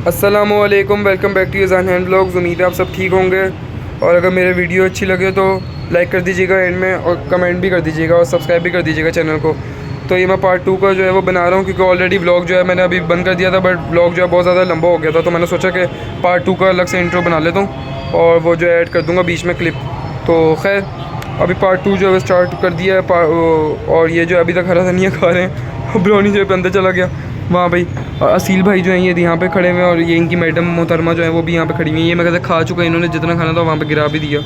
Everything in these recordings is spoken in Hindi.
अस्सलामुअलैकुम, वेलकम बैक टू यूज़ान हैंड ब्लॉग्स। उम्मीद है आप सब ठीक होंगे और अगर मेरे वीडियो अच्छी लगे तो लाइक कर दीजिएगा एंड में, और कमेंट भी कर दीजिएगा और सब्सक्राइब भी कर दीजिएगा चैनल को। तो ये मैं पार्ट 2 का जो है वो बना रहा हूँ, क्योंकि ऑलरेडी व्लॉग जो है मैंने अभी बंद कर दिया था, बट व्लॉग जो है बहुत ज़्यादा लंबा हो गया था, तो मैंने सोचा कि पार्ट 2 का अलग से इंट्रो बना लेता हूँ और वो जो ऐड कर दूँगा बीच में क्लिप। तो खैर अभी पार्ट 2 जो है स्टार्ट कर दिया है और ये जो अभी तक हरा धनिया खा रहे हैं। ब्राउनी जो है अंदर चला गया वहाँ भाई। असील भाई जो है ये यहाँ पे खड़े हुए हैं और ये इनकी मैडम मोहतरमा जो है वो भी यहाँ पे खड़ी हुई है। ये मैं कहते खा चुका है, इन्होंने जितना खाना था वहाँ पे गिरा भी दिया।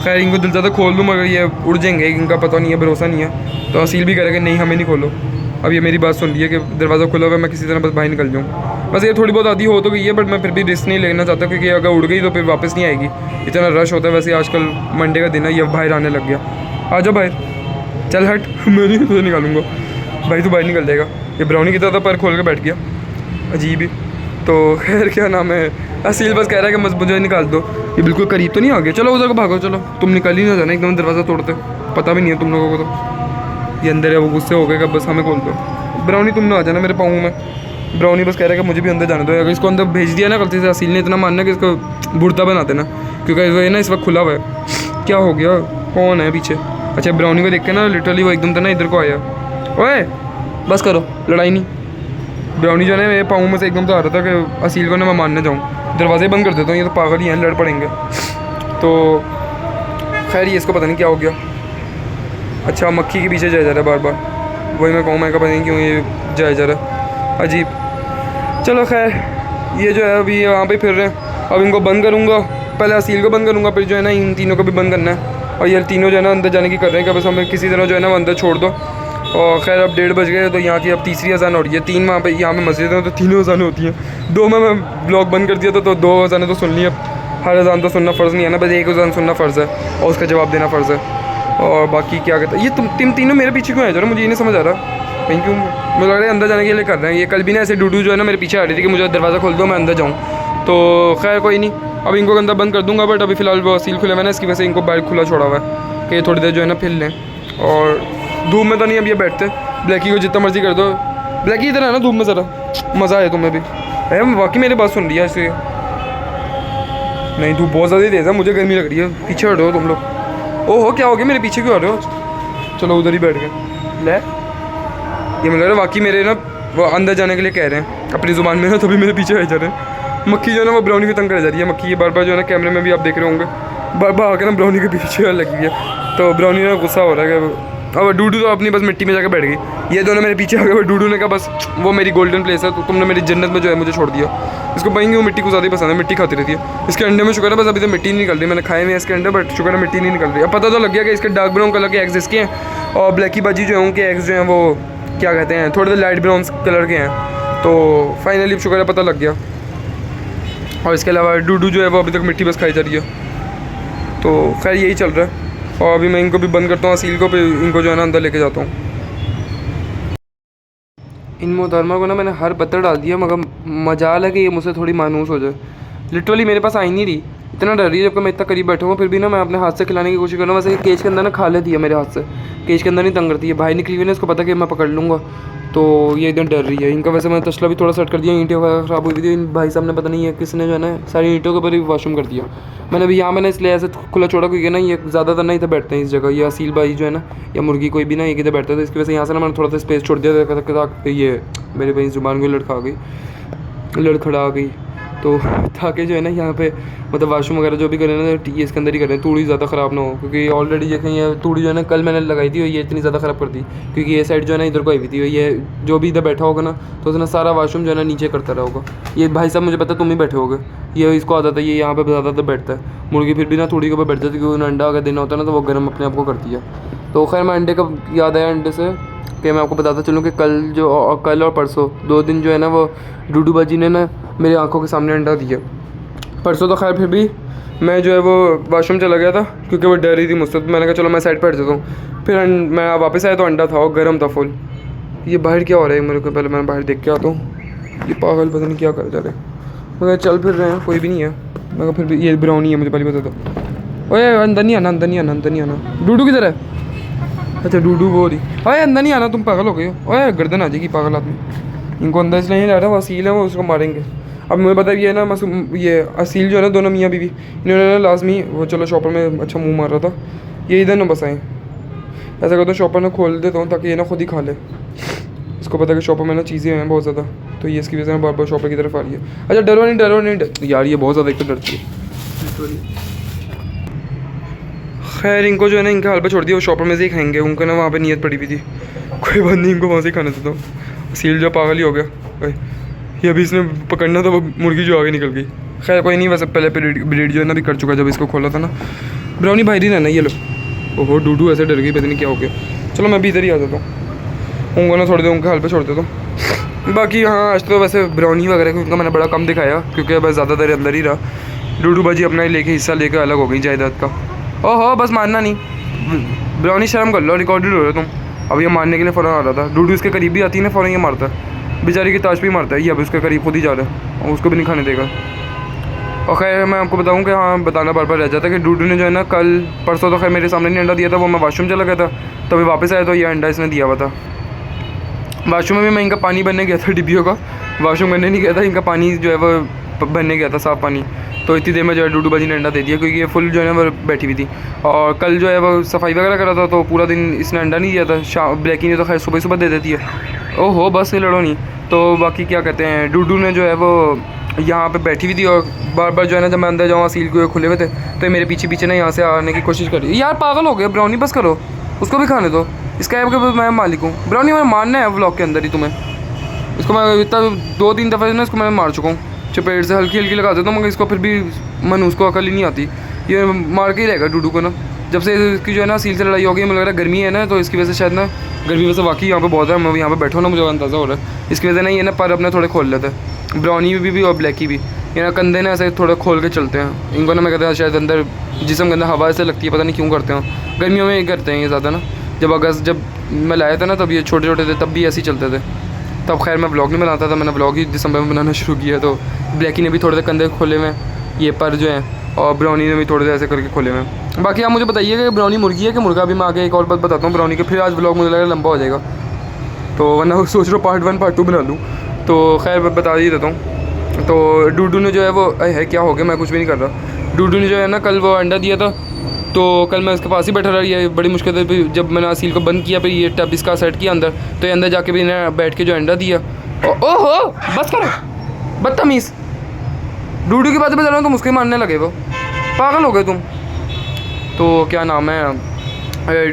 खैर इनको दिल ज़्यादा खोल दूँ मगर ये उड़ जाएंगे, इनका पता नहीं है, भरोसा नहीं है। तो असील भी करेगा नहीं हमें नहीं खोलो। अब ये मेरी बात सुन रही है कि दरवाज़ा खुला हुआ है, मैं किसी तरह बस बाहर निकल जाऊँ। बस ये थोड़ी बहुत आधी हो तो गई है, बट मैं फिर भी रिस्क नहीं लेना चाहता, क्योंकि अगर उड़ गई तो फिर वापस नहीं आएगी। इतना रश होता है। वैसे आजकल मंडे का दिन है, ये बाहर आने लग गया। आ जाओ बाहर, चल हट, मैं नहीं तुझे निकालूंगा भाई, तू बाहर निकल जाएगा। ये ब्राउनी की तरह पर खोल के बैठ गया, अजीब ही। तो खैर क्या नाम है, असील बस कह रहा है कि मुझे निकाल दो। ये बिल्कुल करीब तो नहीं आ गया, चलो उधर को भागो, चलो तुम निकल ही ना जाना एकदम दरवाज़ा तोड़ते, पता भी नहीं है तुम लोगों को। तो ये अंदर है, वो गुस्से हो गए, बस हमें खोल दो। ब्राउनी तुम ना आ जाना मेरे पाँव में। ब्राउनी बस कह रहा है कि मुझे भी अंदर जाने दो। अगर इसको अंदर भेज दिया ना गलती से, असील ने इतना मानना कि इसको बुढ़ता बना देना, क्योंकि वो ना इस वक्त खुला हुआ है। क्या हो गया, कौन है पीछे? अच्छा ब्राउनी को देख के ना लिटरली वो एकदम था ना इधर को आया। ओए बस करो, लड़ाई नहीं। ब्राउनी जो है मेरे पाँव में से एकदम तो आ रहा था कि असील को ना मैं मानने जाऊँ। दरवाजे बंद कर देता हूँ, ये तो पागल ही हैं, लड़ पड़ेंगे। तो खैर ये इसको पता नहीं क्या हो गया। अच्छा मक्खी के पीछे जाया जा रहा है बार बार, वही मैं कहूँ, मैं पता नहीं क्यों ये जाया जा रहा है, अजीब। चलो खैर ये जो है अभी यहाँ पे फिर रहे हैं। अब इनको बंद करूँगा, पहले असील को बंद करूँगा, फिर जो है ना इन तीनों को भी बंद करना है। और ये तीनों जो है ना अंदर जाने की कर रहे हैं कि बस हमें किसी तरह जो है ना वो अंदर छोड़ दो। और खैर अब 1:30 बज गए, तो यहाँ की अब तीसरी अजान हो रही है। 3 वहाँ पे यहाँ पे मस्जिद है, तो तीनों अजानें होती हैं। 2 में मैं ब्लॉग बंद कर दिया था, तो 2 अजानें तो सुन ली। अब हर अजान तो सुनना फ़र्ज़ नहीं है ना, बस एक अजान सुनना फ़र्ज़ है और उसका जवाब देना फ़र्ज़ है। और बाकी क्या कहता है ये तुम तीनों मेरे पीछे क्यों है जरा, मुझे ये नहीं समझ आ रहा कहीं क्यों। मुझे लग रहा है अंदर जाने के लिए कर रहे हैं। ये कल भी ना ऐसे डूडू जो है ना मेरे पीछे आ रही थी कि मुझे दरवाज़ा खोल दो मैं अंदर जाऊँ। तो खैर कोई नहीं, अब इनको अंदर बंद कर दूँगा, बट अभी फ़िलहाल वो असील खुले हुए है ना, इसकी वजह से इनको बाहर खुला छोड़ा हुआ है कि थोड़ी देर जो है ना फिर लें। और धूप में तो नहीं अब ये बैठते। ब्लैकी को जितना मर्जी कर दो, ब्लैकी इधर है ना धूप में, ज़रा मज़ा आए तुम्हें भी। अरे वाकई मेरी बात सुन रही है ऐसे? नहीं धूप बहुत ज़्यादा तेज़ है, मुझे गर्मी लग रही है। पीछे हटो तुम लोग। ओहो क्या हो गया, मेरे पीछे क्यों आ रहे हो? चलो उधर ही बैठ गए। ले ये मुझे लग रहा है वाकई मेरे ना वो अंदर जाने के लिए कह रहे हैं अपनी ज़ुबान में ना, तभी मेरे पीछे आ जा रहे हैं। मक्खी जो है ना वो ब्राउनी को तंग कर जा रही है। मक्खी ये बार बार जो है ना कैमरे में भी आप देख रहे होंगे, बार बार आकर ना ब्राउनी के पीछे लगी है। तो ब्राउनी ना गुस्सा हो रहा है कि अब डूडू तो अपनी बस मिट्टी में जाकर बैठ गई। ये दोनों मेरे पीछे आ गए। डूडू ने कहा बस वो मेरी गोल्डन प्लेस है, तो तुमने मेरी जन्नत में जो है मुझे छोड़ दिया। इसको पाएंगे वो मिट्टी को ज़्यादा पसंद है, मिट्टी खाती रहती है। इसके अंडे में शुक्र है बस अभी तो मिट्टी नहीं निकल रही। मैंने खाए हुए इसके अंडे, बट शुक्र है मिट्टी नहीं निकल रही। अब पता तो लग गया कि इसके डार्क ब्राउन कलर के एग्स इसके हैं, और ब्लैकी बाजी जो है उनके एग्स जो हैं वो क्या कहते हैं थोड़े लाइट ब्राउन कलर के हैं। तो फाइनली शुक्र है पता लग गया। और इसके अलावा डूडू जो है वो अभी तक मिट्टी बस खाई जा रही है। तो खैर यही चल रहा है। और अभी मैं इनको भी बंद करता हूँ, असील को, फिर इनको जो है ना अंदर लेके जाता हूँ। इन मोहतरमा को ना मैंने हर पत्थर डाल दिया, मगर मजाल है कि ये मुझसे थोड़ी मानूस हो जाए। लिटरली मेरे पास आई नहीं रही, इतना डर रही है जबकि मैं इतना करीब बैठा हूँ। फिर भी ना मैं अपने हाथ से खिलाने की कोशिश कर रहा हूँ। वैसे केज के अंदर ना खा लेती है मेरे हाथ से, केज के अंदर नहीं तंग करती है। बाहर निकली हुई ना, इसको पता कि मैं पकड़ लूँगा, तो ये एकदम डर रही है। इनका वैसे मैंने तसला भी थोड़ा सेट कर दिया, ईंटें वगैरह ख़राब हुई थी। इन भाई साहब ने पता नहीं है किसने जो है ना सारी ईंटों के ऊपर ही वॉशरूम कर दिया। मैंने अभी यहाँ मैंने इसलिए ऐसे खुला छोड़ा क्योंकि ना ये ज़्यादातर ना इधर बैठते हैं इस जगह। ये असील भाई जो है ना या मुर्गी कोई भी ना ये किधर बैठता था, इसकी वजह से यहाँ से ना मैंने थोड़ा सा स्पेस छोड़ दिया था। ये मेरे भाई ज़ुबान को लड़खड़ा गई, तो ताकि जो है ना यहाँ पे मतलब वाशरूम वगैरह जो भी करें ना ये इसके अंदर ही करें, तूड़ी ज़्यादा ख़राब ना हो। क्योंकि ऑलरेडी देखें ये तूड़ी जो है ना कल मैंने लगाई थी और ये इतनी ज़्यादा ख़राब कर दी, क्योंकि ये साइड जो है ना इधर को आई हुई थी। ये जो भी इधर बैठा होगा ना तो उसने सारा वाशरूम जो है ना नीचे करता रहा होगा। ये भाई साहब मुझे पता है तुम ही बैठे होगे, ये इसको आदत है, ये यहाँ पर ज़्यादातर बैठता है। मुर्गी फिर भी ना तूड़ी के ऊपर बैठती है, क्योंकि उन्हें अंडा अगर देना होता है ना तो वो गर्म अपने आप को करती है। तो खैर मैं अंडे का याद आया अंडे से कि मैं आपको बताता चलूँ कि कल और परसों 2 दिन जो है ना वो डूडू बाजी ने ना मेरी आंखों के सामने अंडा दिया। परसों तो खैर फिर भी मैं जो है वो वाशरूम चला गया था क्योंकि वो डर रही थी मुझसे, तो मैंने कहा चलो मैं साइड पर हट जाता हूँ। फिर मैं वापस आया तो अंडा था और गर्म था फुल। ये बाहर क्या हो रहा है मेरे को, पहले मैं बाहर देख के आता हूँ। ये पागल पता नहीं क्या कर जा रहे हैं, मगर चल फिर रहे हैं, कोई भी नहीं है। मगर फिर भी ये ब्राउनी है, मुझे पहले बता दो। ओए अंदर नहीं आना, अंदर नहीं आना, अंदर नहीं आना। डूडू किधर है? अच्छा डूडू वो रही। ओए अंदर नहीं आना, तुम पागल हो गए हो। ओए गर्दन आ जाएगी पागल आदमी। इनको अंदर इसलिए नहीं ला रहा, वसील है वो उसको मारेंगे। अब मुझे पता है ये ना मासूम ये असील जो है ना दोनों मियाँ बीवी इन्होंने ना लाजमी वो चलो शॉपर में अच्छा मुंह मार रहा था, ये इधर ना बसाएं। ऐसा करता हूँ शॉपर में खोल देता हूँ ताकि ये ना खुद ही खा ले। इसको पता है कि शॉपर में ना चीज़ें हैं बहुत ज़्यादा, तो ये इसकी वजह से बार बार शॉपर की तरफ आ रही है। अच्छा डरो नहीं यार, ये बहुत ज़्यादा एक तो डरती है। खैर इनको जो है ना इनके हाल पे छोड़ दिया, वो शॉपर में से ही खाएंगे, उनको ना वहाँ पे नियत पड़ी हुई थी, कोई बात नहीं इनको वहाँ से ही खाने देता हूँ। सील जो पागल ही हो गया, ये अभी इसने पकड़ना था, वो मुर्गी जो आगे निकल गई। खैर कोई नहीं, वैसे पहले ब्रीड जो है ना भी कर चुका जब इसको खोला था ना। ब्राउनी भाई रहना ये लो, ओहो डूडू ऐसे डर गई, पता नहीं क्या हो गया। चलो मैं भी इधर ही आ जाता हूँ, उनको ना थोड़ी देर उनके हाल पे छोड़ देता हूँ। बाकी हाँ आज तो वैसे ब्राउनी वगैरह उनका मैंने बड़ा कम दिखाया, क्योंकि बस ज़्यादा देर अंदर ही रहा। डूडू बाजी अपना ही लेके हिस्सा लेकर अलग हो गई जायदाद का। ओहो बस मानना नहीं, ब्राउनी शर्म कर लो, रिकॉर्डेड हो रहे तुम। अब ये मारने के लिए फ़ौरन आ रहा था, डूडू इसके करीब भी आती है ना फ़ौरन ये मारता है, बेचारी की ताश भी मारता है ये, अब उसके करीब खुद ही जा रहा है और उसको भी नहीं खाने देगा। और खैर मैं आपको बताऊं कि हाँ बताना बार बार रह जाता है कि डूडू ने जो है ना कल परसों तो खैर मेरे सामने नहीं अंडा दिया था, वो मैं वाशरूम चला गया था, तभी वापस आया तो ये अंडा इसने दिया हुआ था। वाशरूम में भी मैं इनका पानी भरने गया था, डिब्बियों का वाशरूम करने नहीं गया था, इनका पानी जो है वो भरने गया था, साफ़ पानी। तो इतनी देर में जो है डूडू बाजी ने अंडा दे दिया, क्योंकि ये फुल जो है ना वो बैठी हुई थी। और कल जो है वो सफाई वगैरह करा था, तो पूरा दिन इसने अंडा नहीं दिया था। शाम ब्लैकी ने तो खैर सुबह सुबह दे देती है। ओहो बस ये लड़ो नहीं। तो बाकी क्या कहते हैं, डूडू ने जो है वो यहाँ पे बैठी हुई थी और बार बार जो है ना जब मैं अंदर जाऊँ सील को खुले हुए थे, तो मेरे पीछे पीछे ना यहाँ से आने की कोशिश कर रही है। यार पागल हो गया ब्राउनी, बस करो, उसको भी खाने दो, इसका ऐप के मैं मालिक हूँ। ब्राउनी मैंने मारना है व्लॉग के अंदर ही तुम्हें, इसको मैं इतना 2-3 दफ़े ना इसको मैं मार चुका हूँ, चपेट से हल्की हल्की लगा देता हूँ, मगर इसको फिर भी मन उसको अकल ही नहीं आती, ये मार के ही रहेगा डूडू को ना। जब से इसकी जो है ना सील से लड़ाई हो गई, मुझे लग रहा है गर्मी है ना, तो इसकी वजह से शायद ना गर्मी वजह से वाकई यहाँ पे बहुत है, मैं यहाँ पे बैठा हूँ ना मुझे अंदाज़ा हो रहा है, इसकी वजह से ना ये ना पर अपने थोड़े खोल लेते हैं, ब्राउनी भी और ब्लैकी भी, ये ना कंधे ना ऐसे थोड़े खोल के चलते हैं। इनको ना मैं कहता हूँ शायद अंदर जिसम के अंदर हवा ऐसे लगती है, पता नहीं क्यों करते हैं, गर्मियों में ये करते हैं ये ज़्यादा ना। जब अगस्त जब मैं लाया था ना तब ये छोटे छोटे थे, तब भी ऐसे ही चलते थे। तब खैर मैं व्लॉग नहीं बनाता था, मैंने व्लॉग ही दिसंबर में बनाना शुरू किया, तो ब्लैकी ने भी थोड़े से कंधे खोले हुए ये पर जो है, और ब्राउनी ने भी थोड़े से ऐसे करके खोले हुए। बाकी आप मुझे बताइए कि ब्राउनी मुर्गी है कि मुर्गा। भी मैं आगे एक और बात बताता हूँ ब्राउनी के, फिर आज व्लॉग मुझे लगा लंबा हो जाएगा, तो वरना सोच रहा हूँ पार्ट 1 पार्ट 2 बना लूँ, तो खैर बता ही देता हूँ। तो डूडू ने जो है वो है क्या हो गया, मैं कुछ भी नहीं कर रहा। डूडू ने जो है ना कल वो अंडा दिया था, तो कल मैं इसके पास ही बैठा रहा, ये बड़ी मुश्किल से जब मैंने असील को बंद किया, फिर ये टब इसका सेट किया अंदर, तो ये अंदर जाके भी इन्हें बैठ के जो अंडा दिया। ओहो बस करो बदतमीज़, डूडू की बातें बता रहा हूँ तुम उसके मारने लगे, वो पागल हो गए तुम। तो क्या नाम है,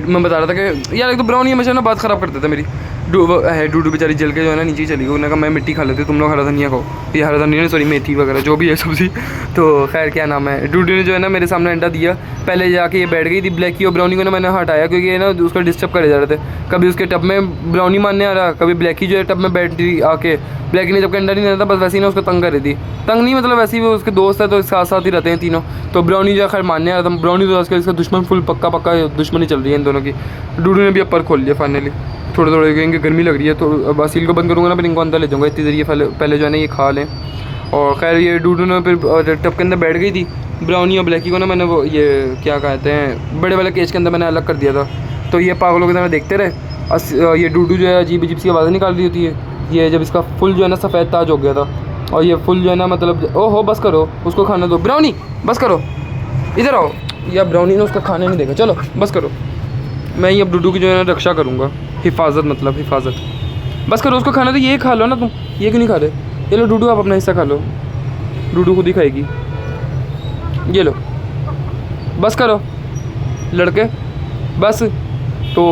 मैं बता रहा था कि यार एक तो ब्राउनी हमेशा ना बात ख़राब करते थे मेरी। डूडू बेचारी जल के जो है ना नीचे ही चली गई, उन्होंने कहा मैं मिट्टी खा लेती, तुम लोग हरा धनिया खाओ, ये हरा धनिया सॉरी मेथी वगैरह जो भी है सब्ज़ी। तो खैर क्या नाम है, डूडू ने जो है ना मेरे सामने अंडा दिया, पहले जाके ये बैठ गई थी ब्लैकी, और ब्राउनी को ना मैंने हटाया क्योंकि ये ना उसको डिस्टर्ब करे जा रहे थे। कभी उसके टब में ब्राउनी मारने आ रहा, कभी ब्लैकी जो है टब में बैठी आके, ब्लैकी ने जब अंडा नहीं देता बस वैसे ही ना उसको तंग कर रही थी, तंग नहीं मतलब वैसे ही वो उसके दोस्त है तो साथ साथ ही रहते हैं तीनों। तो ब्राउनी जो है खैर मारने आ रहा था, ब्राउनी तो आजकल इसका दुश्मन फुल पक्का दुश्मनी चल रही है इन दोनों की। डूडू ने भी अब पर खोल लिया फाइनली, थोड़े थोड़े इनकी गर्मी लग रही है, तो अब असील को बंद करूँगा ना, फिर इनको अंदर ले जाऊँगा, इतनी देर ये पहले जो है ना ये खा लें। और खैर ये डूडू ने फिर टब के अंदर बैठ गई थी, ब्राउनी और ब्लैकी को ना मैंने वो ये क्या कहते हैं बड़े वाले केज के अंदर मैंने अलग कर दिया था, तो ये पागलों की तरह देखते रहे। ये डूडू जो है अजीब अजीब सी आवाज़ें निकाल रही होती है, ये जब इसका फुल जो है ना सफ़ेद ताज हो गया था, और ये फुल जो है ना मतलब ओहो बस करो, उसको खाने दो, ब्राउनी बस करो, इधर आओ। या ब्राउनी ने उसका खाने नहीं देगा, चलो बस करो, मैं ये अब डूडू की जो है ना रक्षा करूँगा, हिफाजत मतलब हिफाजत, बस करो उसको खाना दो, ये खा लो ना तुम, ये क्यों नहीं खा रहे, ये लो डूडू आप अपना हिस्सा खा लो, डूडू खुद ही खाएगी, ये लो बस करो लड़के बस। तो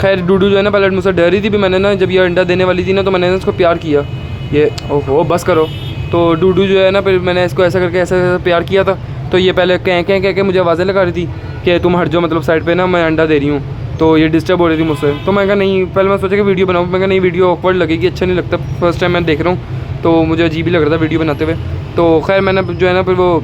खैर डूडू जो है ना पहले मुझसे डर रही थी, भी मैंने ना जब ये अंडा देने वाली थी ना तो मैंने उसको प्यार किया, ये ओहो बस करो। तो डूडू जो है ना फिर मैंने इसको ऐसा करके ऐसा प्यार किया था, तो ये पहले कह के मुझे आवाज़ें लगा रही थी कि तुम हट जाओ, मतलब साइड पे ना मैं अंडा दे रही हूँ, तो ये डिस्टर्ब हो रही थी मुझसे। तो मैं कहा नहीं, पहले मैं सोचा कि वीडियो बनाऊँ, मैं कहा नहीं वीडियो ऑकवर्ड लगेगी, अच्छा नहीं लगता, फर्स्ट टाइम मैं देख रहा हूँ तो मुझे अजीब ही लग रहा था वीडियो बनाते हुए। तो खैर मैंने जो है ना फिर वो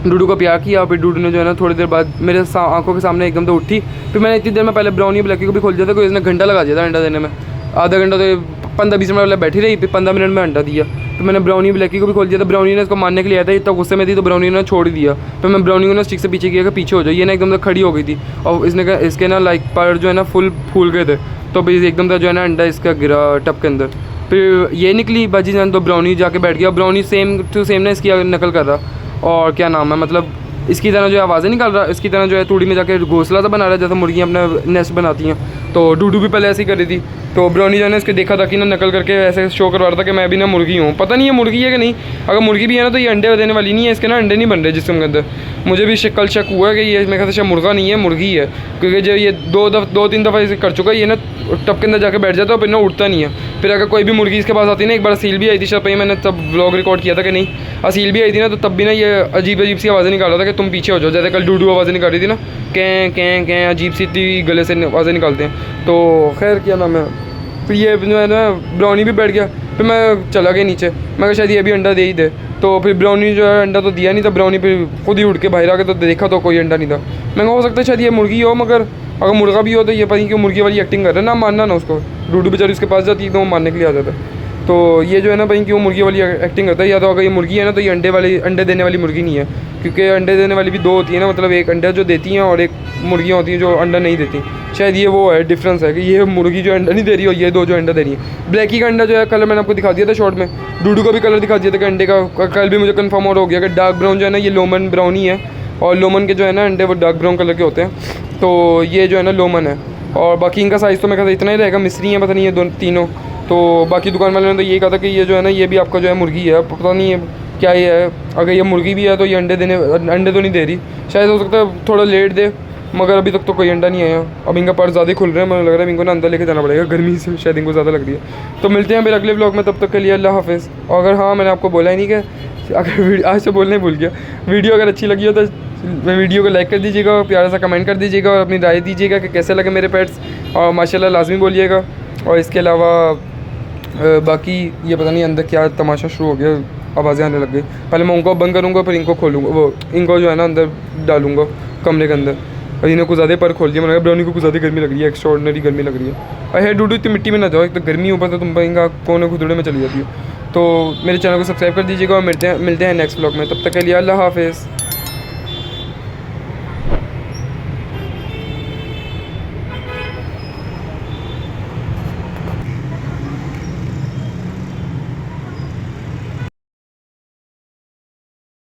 डूडू को प्यार किया, फिर डूडू ने जो है ना थोड़ी देर बाद मेरे आंखों के सामने एकदम तो उठी, फिर मैंने इतनी देर में पहले ब्राउनी ब्लैकी को भी खोल दिया था, कोई इसने घंटा लगा दिया था अंडा देने में, आधा घंटा तो 15-20 मिनट बैठी रही, फिर 15 मिनट में अंडा दिया। फिर मैंने ब्राउनी ब्लैकी को भी खोल दिया था, ब्राउनी ने इसको मारने के लिए आया था, इतना गुस्से में थी तो ब्राउनी ने छोड़ दिया, फिर मैं ब्राउनी को ना स्टिक से पीछे किया कि पीछे हो जाए, ये ना एकदम से खड़ी हो गई थी, और इसके ना लाइक पर जो है ना फुल फूल गए थे, तो भाई एकदम से जो है ना अंडा इसका गिरा टब के अंदर, फिर ये निकली बाजी जान, तो ब्राउनी जाके बैठ गया। ब्राउनी सेम टू सेम ना इसकी नकल कर रहा, और क्या नाम है मतलब इसकी तरह जो है आवाज़ें निकाल रहा, इसकी तरह जो है तूड़ी में जाके घोंसला सा बना रहा है, जैसे मुर्गियाँ अपना नेस्ट बनाती हैं। तो डूडू भी पहले ऐसे ही कर रही थी। तो ब्राउनी जो है ना इसके देखा था कि ना नकल करके ऐसे शो करवा रहा था कि मैं भी ना मुर्गी हूँ। पता नहीं ये मुर्गी है कि नहीं, अगर मुर्गी भी है ना तो ये अंडे देने वाली नहीं है, इसके ना अंडे नहीं बन रहे जिस्म के अंदर। मुझे भी कल शक हुआ कि ये मेरे ख्याल से मुर्गा नहीं है, मुर्गी है, क्योंकि जो ये 2-3 दफ़ा इसे कर चुका है, ये ना टब के अंदर जाके बैठ जाता है, फिर ना उठता नहीं है। फिर अगर कोई भी मुर्गी इसके पास आती है ना, एक बार असील भी आई थी शायद, मैंने तब व्लॉग रिकॉर्ड किया था कि नहीं, असील भी आई थी ना, तो तब भी ना ये अजीब सी आवाज़ें निकाल रहा था कि तुम पीछे हो जाओ, जैसे कल डूडू आवाज़ें निकाल रही थी ना, कैं अजीब सी थी, गले से आवाज़ें निकालते हैं। तो खैर क्या नाम है, फिर ये जो है ना ब्राउनी भी बैठ गया। फिर मैं चला गया नीचे, मैं कहा शायद ये भी अंडा दे ही दे। तो फिर ब्राउनी जो है अंडा तो दिया नहीं था, ब्राउनी फिर खुद ही उड़ के बाहर आके तो देखा तो कोई अंडा नहीं था। मैं हो सकता है शायद ये मुर्गी हो, मगर अगर मुर्गा भी हो तो ये पता नहीं क्यों मुर्गी वाली एक्टिंग कर रहा है ना, मानना ना उसको। डूडू बेचारी उसके पास जाती है तो वो मारने के लिए आ जाता है। तो ये जो है ना भाई क्यों मुर्गी वाली एक्टिंग करता है, या तो अगर ये मुर्गी है ना तो ये अंडे देने वाली मुर्गी नहीं है, क्योंकि अंडे देने वाली भी दो होती है ना, मतलब एक अंडा जो देती हैं और एक मुर्गियाँ होती हैं जो अंडा नहीं देती। शायद ये वो है डिफरेंस है कि ये मुर्गी जो अंडा नहीं दे रही और ये दो जो अंडा दे रही है। ब्लैकी का अंडा जो है कलर मैंने आपको दिखा दिया था शॉर्ट में, डूडू का भी कलर दिखा दिया था कि अंडे का। कल भी मुझे कंफर्म और हो गया कि डार्क ब्राउन जो है ना ये लोमन ब्राउन ही है, और लोमन के जो है ना अंडे वो डार्क ब्राउन कलर के होते हैं। तो ये जो है ना लोमन है, और बाकी इनका साइज़ तो मेरे ख्याल इतना ही रहेगा, मिस्री है पता नहीं ये तीनों। तो बाकी दुकान वाले ने तो ये कहा था कि ये जो है ना ये भी आपका जो है मुर्गी है, पता नहीं है क्या ये है। अगर ये मुर्गी भी है तो ये अंडे तो नहीं दे रही, शायद हो सकता है थोड़ा लेट दे, मगर अभी तक तो कोई अंडा नहीं आया। अब इनका पर ज़्यादा खुल रहा है, मुझे लग रहा है इनको ना अंदर लेके जाना पड़ेगा, गर्मी से शायद इनको ज़्यादा लग रही है। तो मिलते हैं फिर अगले व्लॉग में, तब तक के लिए अल्लाह हाफ़िज़। और अगर हाँ मैंने आपको बोला ही नहीं कि अगर आज से बोलने भूल गया, वीडियो अगर अच्छी लगी हो तो वीडियो को लाइक कर दीजिएगा और प्यारा सा कमेंट कर दीजिएगा और अपनी राय दीजिएगा कि कैसे लगे मेरे पेट्स, और माशाल्लाह लाजमी बोलिएगा। और इसके अलावा बाकी ये पता नहीं अंदर क्या तमाशा शुरू हो गया, आवाज़ें आने लग गई। पहले मैं उनको बंद करूँगा फिर इनको खोलूँगा, वो इनको जो है ना अंदर डालूँगा कमरे के अंदर। और इन्हें कुछ ज़्यादा पर खोल दिया, मैंने कहा ब्राउनी को कुछ ज़्यादा गर्मी लग रही है, एक्स्ट्राऑर्डिनरी गर्मी लग रही है। और है डूडू इतनी मिट्टी में ना जाओ, एक तो गर्मी ऊपर तो तुम इनका कोने खुदड़े में चली जाती है। तो मेरे चैनल को सब्सक्राइब कर दीजिएगा और मिलते हैं नेक्स्ट व्लॉग में, तब तक के लिए अल्लाह हाफ़िज़।